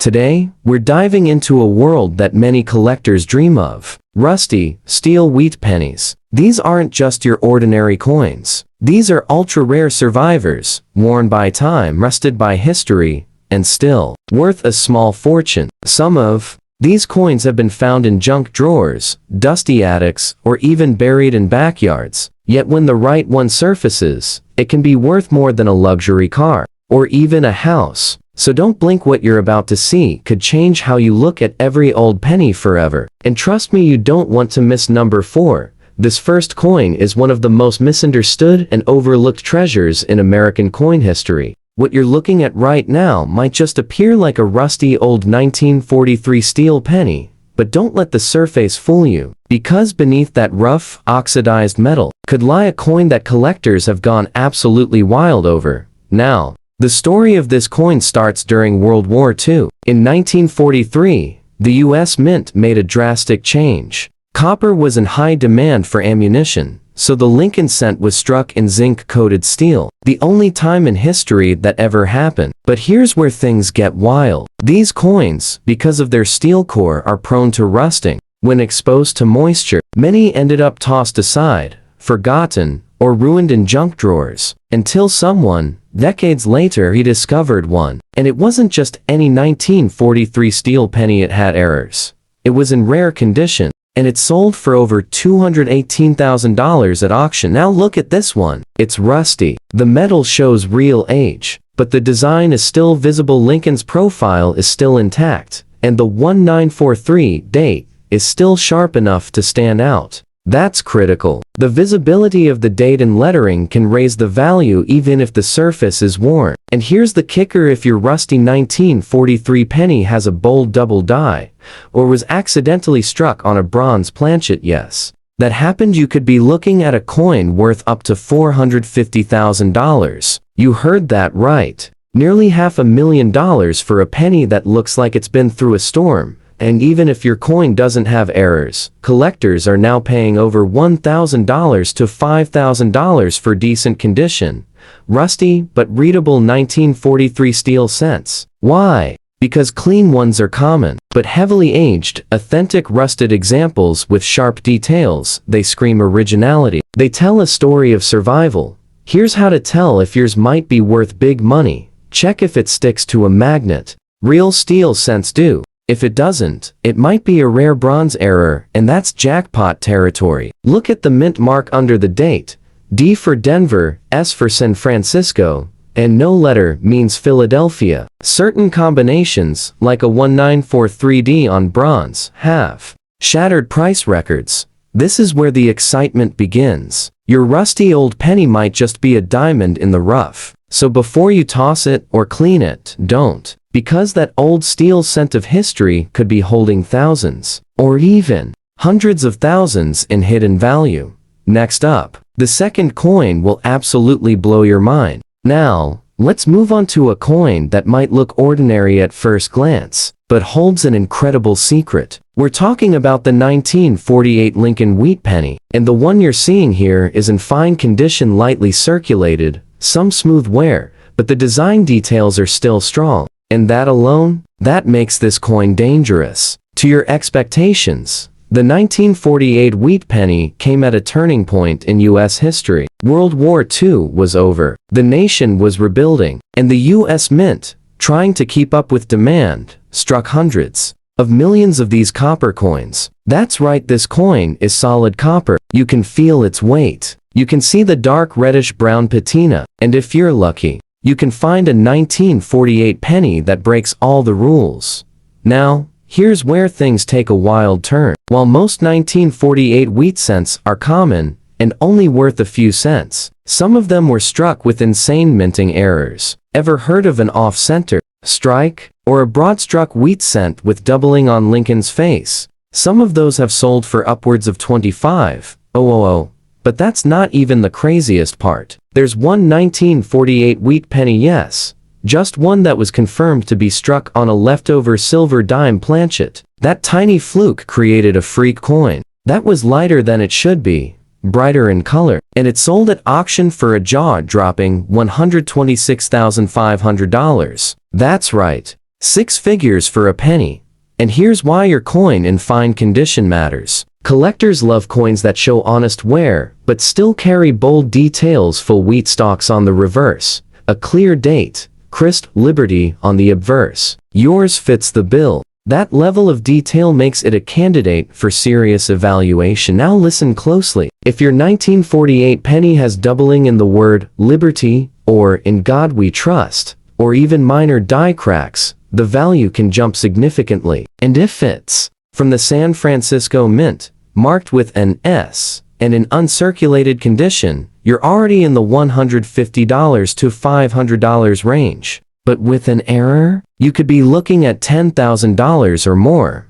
Today, we're diving into a world that many collectors dream of. Rusty Steel Wheat Pennies. These aren't just your ordinary coins. These are ultra-rare survivors, worn by time, rusted by history, and still worth a small fortune. Some of these coins have been found in junk drawers, dusty attics, or even buried in backyards. Yet when the right one surfaces, it can be worth more than a luxury car, or even a house. So don't blink, what you're about to see could change how you look at every old penny forever. And trust me, you don't want to miss number 4. This first coin is one of the most misunderstood and overlooked treasures in American coin history. What you're looking at right now might just appear like a rusty old 1943 steel penny, but don't let the surface fool you, because beneath that rough, oxidized metal could lie a coin that collectors have gone absolutely wild over. Now, the story of this coin starts during World War II. In 1943, the U.S. Mint made a drastic change. Copper was in high demand for ammunition, so the Lincoln cent was struck in zinc-coated steel. The only time in history that ever happened. But here's where things get wild. These coins, because of their steel core, are prone to rusting. When exposed to moisture, many ended up tossed aside, forgotten, or ruined in junk drawers, until someone, decades later, rediscovered one. And it wasn't just any 1943 steel penny, it had errors. It was in rare condition, and it sold for over $218,000 at auction. Now look at this one. It's rusty. The metal shows real age, but the design is still visible. Lincoln's profile is still intact, and the 1943 date is still sharp enough to stand out. That's critical. The visibility of the date and lettering can raise the value even if the surface is worn. And here's the kicker: if your rusty 1943 penny has a bold double die, or was accidentally struck on a bronze planchet, yes, that happened, you could be looking at a coin worth up to $450,000. You heard that right. Nearly $500,000 for a penny that looks like it's been through a storm. And even if your coin doesn't have errors, collectors are now paying over $1,000 to $5,000 for decent condition, rusty but readable 1943 steel cents. Why? Because clean ones are common, but heavily aged, authentic rusted examples with sharp details, they scream originality. They tell a story of survival. Here's how to tell if yours might be worth big money. Check if it sticks to a magnet. Real steel cents do. If it doesn't, it might be a rare bronze error, and that's jackpot territory. Look at the mint mark under the date. D for Denver, S for San Francisco, and no letter means Philadelphia. Certain combinations, like a 1943D on bronze, have shattered price records. This is where the excitement begins. Your rusty old penny might just be a diamond in the rough. So before you toss it or clean it, don't. Because that old steel cent of history could be holding thousands, or even hundreds of thousands in hidden value. Next up, the second coin will absolutely blow your mind. Now, let's move on to a coin that might look ordinary at first glance, but holds an incredible secret. We're talking about the 1948 Lincoln Wheat Penny, and the one you're seeing here is in fine condition, lightly circulated, some smooth wear, but the design details are still strong. And that alone, that makes this coin dangerous. To your expectations, the 1948 wheat penny came at a turning point in U.S. history. World War II was over. The nation was rebuilding, and the U.S. Mint, trying to keep up with demand, struck hundreds of millions of these copper coins. That's right, this coin is solid copper. You can feel its weight. You can see the dark reddish-brown patina, and if you're lucky, you can find a 1948 penny that breaks all the rules. Now, here's where things take a wild turn. While most 1948 wheat cents are common and only worth a few cents, some of them were struck with insane minting errors. Ever heard of an off-center strike, or a broad-struck wheat cent with doubling on Lincoln's face? Some of those have sold for upwards of $25,000. But that's not even the craziest part. There's one 1948 wheat penny, yes, just one that was confirmed to be struck on a leftover silver dime planchet. That tiny fluke created a freak coin. That was lighter than it should be, brighter in color, and it sold at auction for a jaw-dropping $126,500. That's right, 6 figures for a penny. And here's why your coin in fine condition matters. Collectors love coins that show honest wear, but still carry bold details, full wheat stalks on the reverse, a clear date, crisp Liberty on the obverse. Yours fits the bill. That level of detail makes it a candidate for serious evaluation. Now listen closely. If your 1948 penny has doubling in the word Liberty, or In God We Trust, or even minor die cracks, the value can jump significantly. And if it's from the San Francisco Mint, marked with an S, and in uncirculated condition, you're already in the $150 to $500 range. But with an error, you could be looking at $10,000 or more.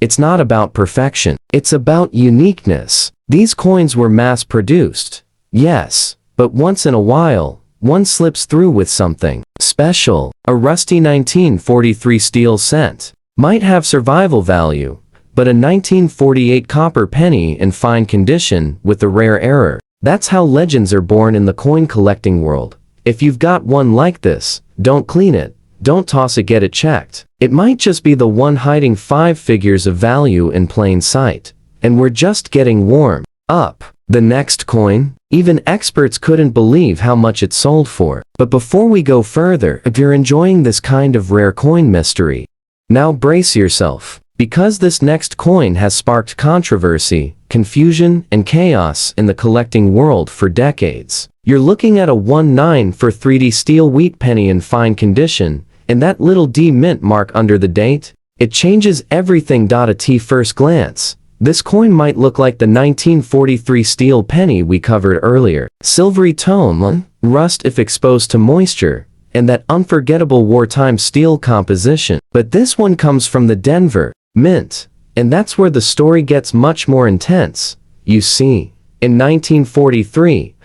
It's not about perfection. It's about uniqueness. These coins were mass-produced, yes, but once in a while, one slips through with something special. A rusty 1943 steel cent might have survival value, but a 1948 copper penny in fine condition with a rare error. That's how legends are born in the coin collecting world. If you've got one like this, don't clean it, don't toss it, get it checked. It might just be the one hiding 5 figures of value in plain sight. And we're just getting warm up. The next coin, even experts couldn't believe how much it sold for. But before we go further, if you're enjoying this kind of rare coin mystery, now brace yourself. Because this next coin has sparked controversy, confusion, and chaos in the collecting world for decades. You're looking at a 1943 steel wheat penny in fine condition, and that little D mint mark under the date? It changes everything. At first glance, this coin might look like the 1943 steel penny we covered earlier. Silvery tone, rust if exposed to moisture, and that unforgettable wartime steel composition. But this one comes from the Denver Mint, and that's where the story gets much more intense. You see, in 1943,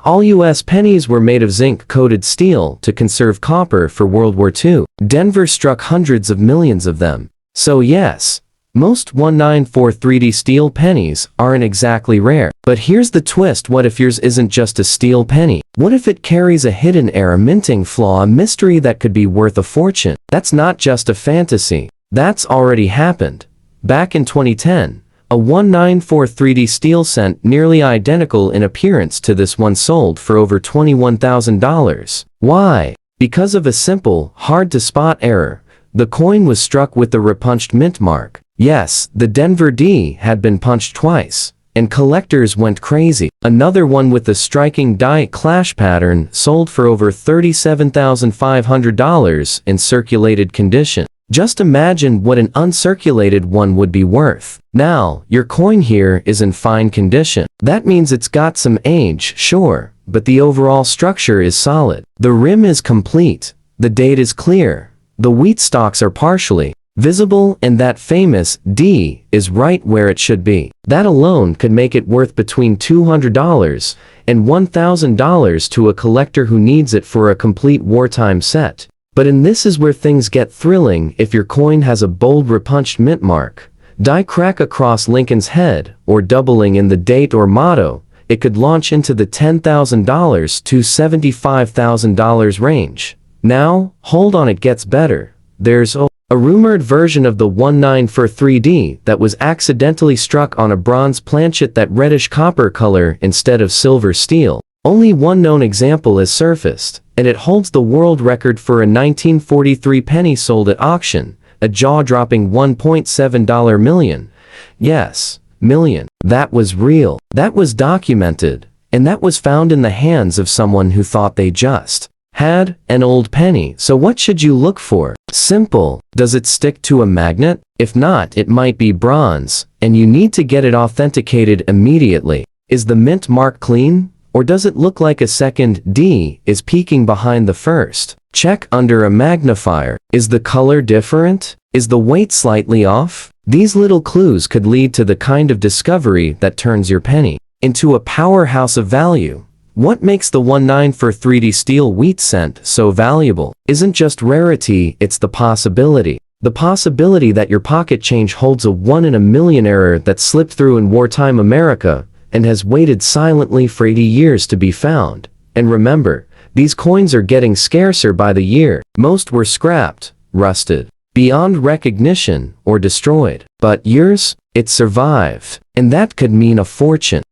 all U.S. pennies were made of zinc-coated steel to conserve copper for World War II. Denver struck hundreds of millions of them. So yes, most 1943 steel pennies aren't exactly rare. But here's the twist: what if yours isn't just a steel penny? What if it carries a hidden error, minting flaw, a mystery that could be worth a fortune? That's not just a fantasy. That's already happened. Back in 2010, a 1943 steel cent nearly identical in appearance to this one sold for over $21,000. Why? Because of a simple, hard-to-spot error. The coin was struck with the repunched mint mark. Yes, the Denver D had been punched twice, and collectors went crazy. Another one with a striking die clash pattern sold for over $37,500 in circulated condition. Just imagine what an uncirculated one would be worth. Now, your coin here is in fine condition. That means it's got some age, sure, but the overall structure is solid. The rim is complete, the date is clear, the wheat stalks are partially visible, and that famous D is right where it should be. That alone could make it worth between $200 and $1,000 to a collector who needs it for a complete wartime set. But this is where things get thrilling. If your coin has a bold repunched mint mark, die crack across Lincoln's head, or doubling in the date or motto, it could launch into the $10,000 to $75,000 range. Now, hold on, it gets better. There's a rumored version of the 1943D that was accidentally struck on a bronze planchet, that reddish copper color instead of silver steel. Only one known example has surfaced, and it holds the world record for a 1943 penny sold at auction, a jaw-dropping $1.7 million. Yes, million. That was real. That was documented, and that was found in the hands of someone who thought they just had an old penny. So what should you look for? Simple. Does it stick to a magnet? If not, it might be bronze, and you need to get it authenticated immediately. Is the mint mark clean? Or does it look like a second D is peeking behind the first? Check under a magnifier. Is the color different? Is the weight slightly off? These little clues could lead to the kind of discovery that turns your penny into a powerhouse of value. What makes the 1943 steel wheat cent so valuable isn't just rarity, it's the possibility. The possibility that your pocket change holds a 1 in a million error that slipped through in wartime America and has waited silently for 80 years to be found. And remember, these coins are getting scarcer by the year. Most were scrapped, rusted, beyond recognition, or destroyed. But yours, it survived, and that could mean a fortune.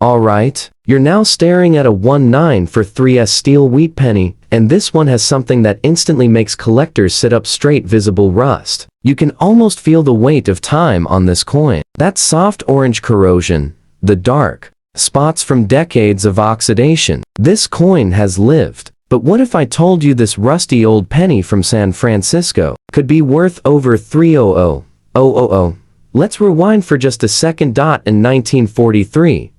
Alright, you're now staring at a 1/9 for 3s steel wheat penny, and this one has something that instantly makes collectors sit up straight: visible rust. You can almost feel the weight of time on this coin. That soft orange corrosion, the dark spots from decades of oxidation. This coin has lived. But what if I told you this rusty old penny from San Francisco could be worth over $300,000? Let's rewind for just a second. In 1943,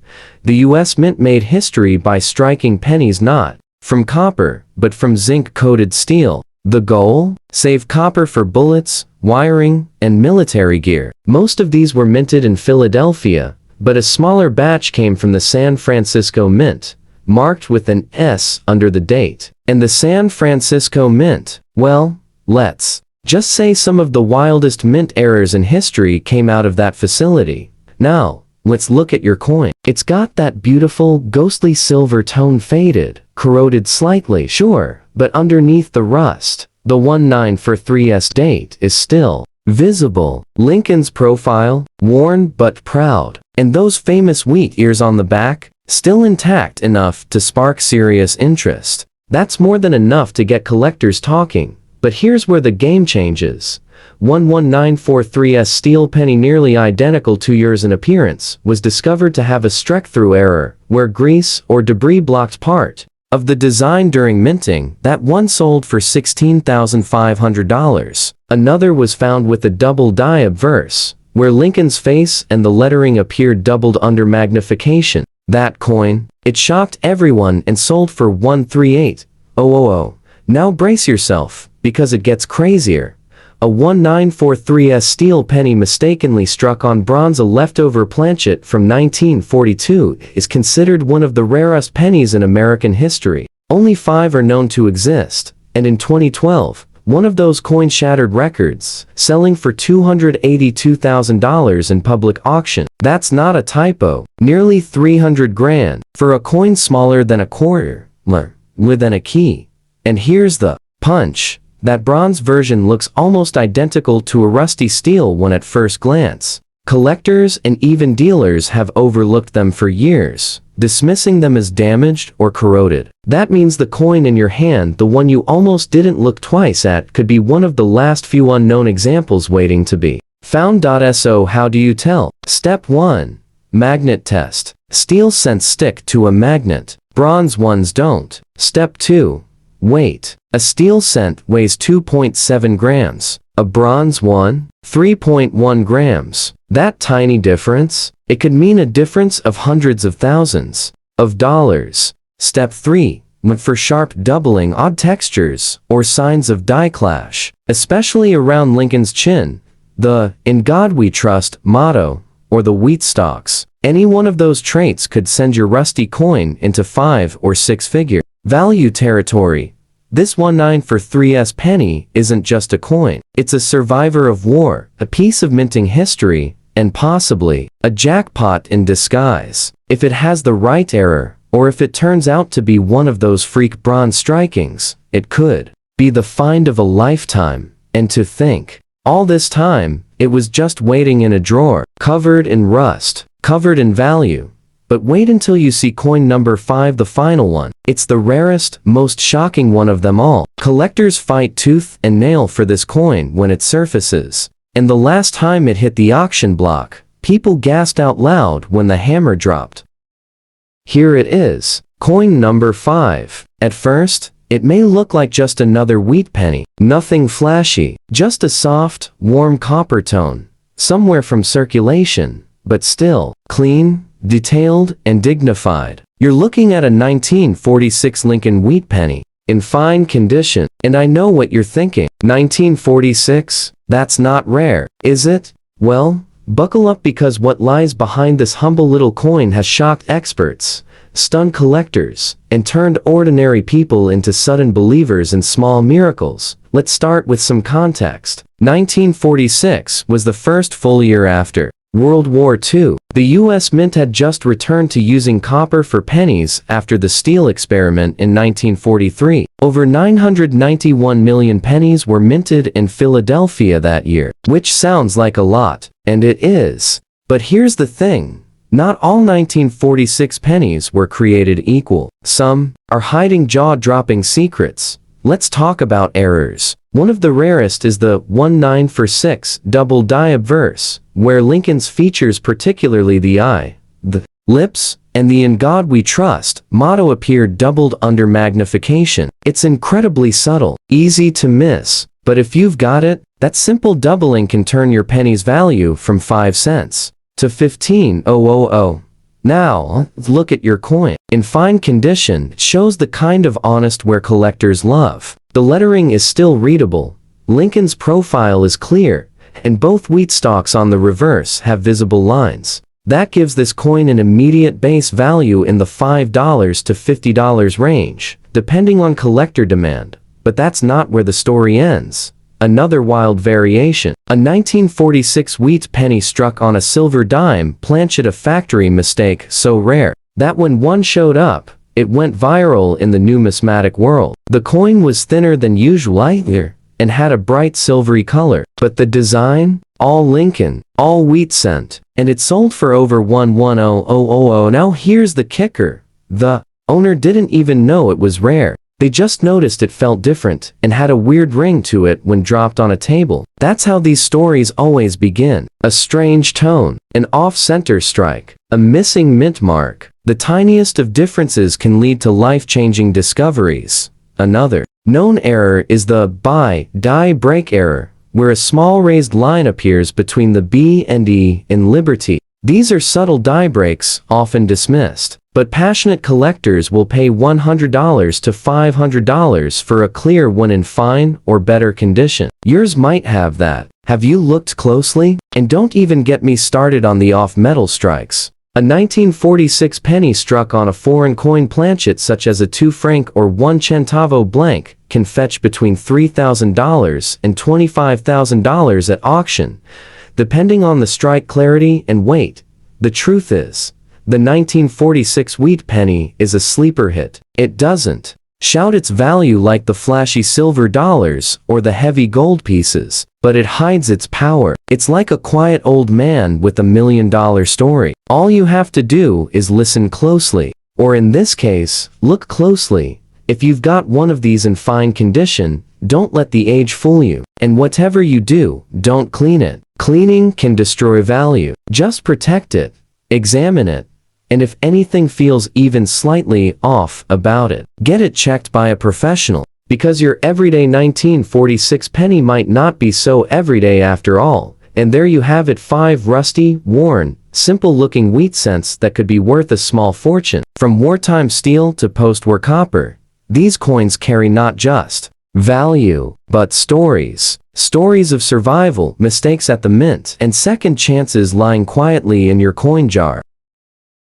the U.S. Mint made history by striking pennies not from copper, but from zinc-coated steel. The goal? Save copper for bullets, wiring, and military gear. Most of these were minted in Philadelphia, but a smaller batch came from the San Francisco Mint, marked with an S under the date. And the San Francisco Mint, well, let's just say some of the wildest mint errors in history came out of that facility. Now, let's look at your coin. It's got that beautiful, ghostly silver tone, faded, corroded slightly, sure, but underneath the rust, the 1/9 for 3s date is still visible. Lincoln's profile, worn but proud, and those famous wheat ears on the back, still intact enough to spark serious interest. That's more than enough to get collectors talking. But here's where the game changes. 11943's steel penny, nearly identical to yours in appearance, was discovered to have a streak-through error, where grease or debris blocked part of the design during minting. That one sold for $16,500. Another was found with a double die obverse, where Lincoln's face and the lettering appeared doubled under magnification. That coin, it shocked everyone and sold for $138,000. Now brace yourself, because it gets crazier. A 1943's steel penny mistakenly struck on bronze. A leftover planchet from 1942 is considered one of the rarest pennies in American history. Only 5 are known to exist, and in 2012, one of those coins shattered records, selling for $282,000 in public auction. That's not a typo. Nearly 300 grand for a coin smaller than a quarter, within a key. And here's the punch. That bronze version looks almost identical to a rusty steel one at first glance. Collectors and even dealers have overlooked them for years, dismissing them as damaged or corroded. That means the coin in your hand, the one you almost didn't look twice at, could be one of the last few unknown examples waiting to be found. So how do you tell? Step 1. Magnet test. Steel scents stick to a magnet. Bronze ones don't. Step 2. Weight. A steel cent weighs 2.7 grams. A bronze one, 3.1 grams. That tiny difference? It could mean a difference of hundreds of thousands of dollars. Step 3. Look for sharp doubling, odd textures, or signs of die clash, especially around Lincoln's chin, the "In God We Trust" motto, or the wheat stalks. Any one of those traits could send your rusty coin into 5 or 6-figure value territory. This 1943's penny isn't just a coin. It's a survivor of war, a piece of minting history, and possibly a jackpot in disguise. If it has the right error, or if it turns out to be one of those freak bronze strikings, it could be the find of a lifetime. And to think, all this time, it was just waiting in a drawer, covered in rust, covered in value. But wait until you see coin number 5, the final one. It's the rarest, most shocking one of them all. Collectors fight tooth and nail for this coin when it surfaces. And the last time it hit the auction block, people gasped out loud when the hammer dropped. Here it is, coin number 5. At first, it may look like just another wheat penny. Nothing flashy, just a soft, warm copper tone, somewhere from circulation, but still clean, detailed, and dignified. You're looking at a 1946 Lincoln wheat penny, in fine condition. And I know what you're thinking. 1946? That's not rare, is it? Well, buckle up, because what lies behind this humble little coin has shocked experts, stunned collectors, and turned ordinary people into sudden believers in small miracles. Let's start with some context. 1946 was the first full year after World War II. The US Mint had just returned to using copper for pennies after the steel experiment in 1943. Over 991 million pennies were minted in Philadelphia that year, which sounds like a lot, and it is. But here's the thing. Not all 1946 pennies were created equal. Some are hiding jaw-dropping secrets. Let's talk about errors. One of the rarest is the 19 for 6 double die obverse, where Lincoln's features, particularly the eye, the lips, and the "In God We Trust" motto appear doubled under magnification. It's incredibly subtle, easy to miss, but if you've got it, that simple doubling can turn your penny's value from 5 cents to 15,000. Now, look at your coin. In fine condition, it shows the kind of honest wear collectors love. The lettering is still readable, Lincoln's profile is clear, and both wheat stalks on the reverse have visible lines. That gives this coin an immediate base value in the $5 to $50 range, depending on collector demand. But that's not where the story ends. Another wild variation. A 1946 wheat penny struck on a silver dime planchet, a factory mistake so rare that when one showed up, it went viral in the numismatic world. The coin was thinner than usual and had a bright silvery color, but the design? All Lincoln, all wheat cent, and it sold for over $110,000. Now here's the kicker. The owner didn't even know it was rare. They just noticed it felt different and had a weird ring to it when dropped on a table. That's how these stories always begin. A strange tone, an off-center strike, a missing mint mark. The tiniest of differences can lead to life-changing discoveries. Another known error is the die break error, where a small raised line appears between the B and E in Liberty. These are subtle die breaks, often dismissed, but passionate collectors will pay $100 to $500 for a clear one in fine or better condition. Yours might have that. Have you looked closely? And don't even get me started on the off-metal strikes. A 1946 penny struck on a foreign coin planchet such as a 2 franc or 1 centavo blank can fetch between $3,000 and $25,000 at auction, depending on the strike clarity and weight. The truth is, the 1946 wheat penny is a sleeper hit. It doesn't shout its value like the flashy silver dollars or the heavy gold pieces, but it hides its power. It's like a quiet old man with $1 million story. All you have to do is listen closely, or in this case, look closely. If you've got one of these in fine condition, don't let the age fool you. And whatever you do, don't clean it. Cleaning can destroy value. Just protect it, examine it, and if anything feels even slightly off about it, get it checked by a professional. Because your everyday 1946 penny might not be so everyday after all. And there you have it, 5 rusty, worn, simple-looking wheat cents that could be worth a small fortune. From wartime steel to post-war copper, these coins carry not just value, but stories. Stories of survival, mistakes at the mint, and second chances lying quietly in your coin jar.